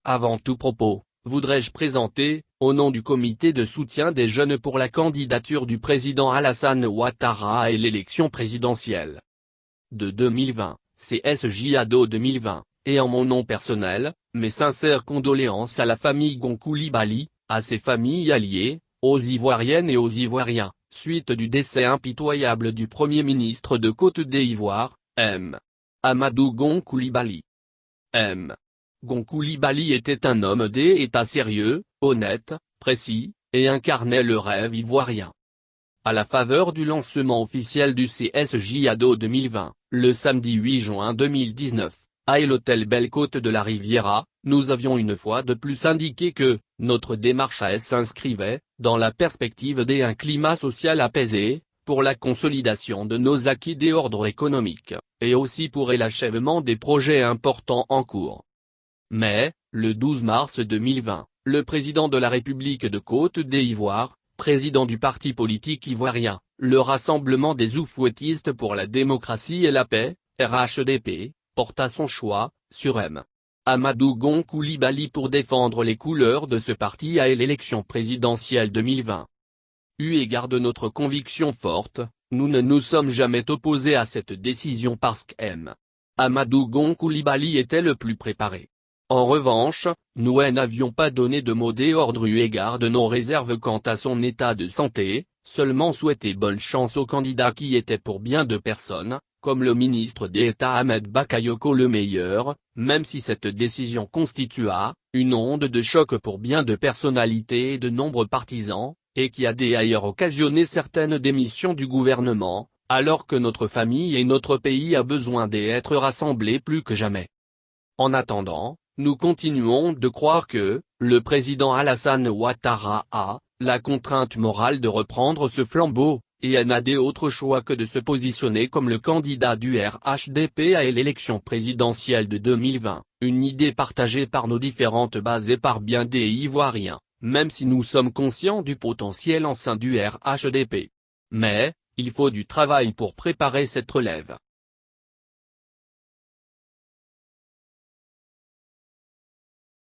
Avant tout propos, voudrais-je présenter, au nom du comité de soutien des jeunes pour la candidature du président Alassane Ouattara à l'élection présidentielle de 2020, CSJADO 2020, et en mon nom personnel, mes sincères condoléances à la famille Gon Coulibaly, à ses familles alliées, aux Ivoiriennes et aux Ivoiriens, suite du décès impitoyable du Premier ministre de Côte d'Ivoire, M. Amadou Gon Coulibaly. M. Gon Coulibaly était un homme d'État sérieux, honnête, précis, et incarnait le rêve ivoirien. À la faveur du lancement officiel du CSJADO 2020, le samedi 8 juin 2019, à l'hôtel Belle Côte de la Riviera, nous avions une fois de plus indiqué que notre démarche s'inscrivait dans la perspective d'un climat social apaisé, pour la consolidation de nos acquis d'ordre économique, et aussi pour l'achèvement des projets importants en cours. Mais, le 12 mars 2020, le président de la République de Côte d'Ivoire, président du parti politique ivoirien, le Rassemblement des Oufouettistes pour la démocratie et la paix, RHDP, porta son choix, sur M. Amadou Gon Coulibaly pour défendre les couleurs de ce parti à l'élection présidentielle 2020. Eu égard de notre conviction forte, nous ne nous sommes jamais opposés à cette décision parce qu'M. Amadou Gon Coulibaly était le plus préparé. En revanche, nous n'avions pas donné de mot d'ordre eu égard de nos réserves quant à son état de santé, seulement souhaité bonne chance au candidat qui était pour bien de personnes, comme le ministre d'État Ahmed Bakayoko le meilleur, même si cette décision constitua une onde de choc pour bien de personnalités et de nombreux partisans, et qui a d'ailleurs occasionné certaines démissions du gouvernement, alors que notre famille et notre pays a besoin d'être rassemblés plus que jamais. En attendant, nous continuons de croire que, le président Alassane Ouattara a, la contrainte morale de reprendre ce flambeau, et n'a d'autre choix que de se positionner comme le candidat du RHDP à l'élection présidentielle de 2020, une idée partagée par nos différentes bases et par bien des Ivoiriens, même si nous sommes conscients du potentiel en sein du RHDP. Mais, il faut du travail pour préparer cette relève.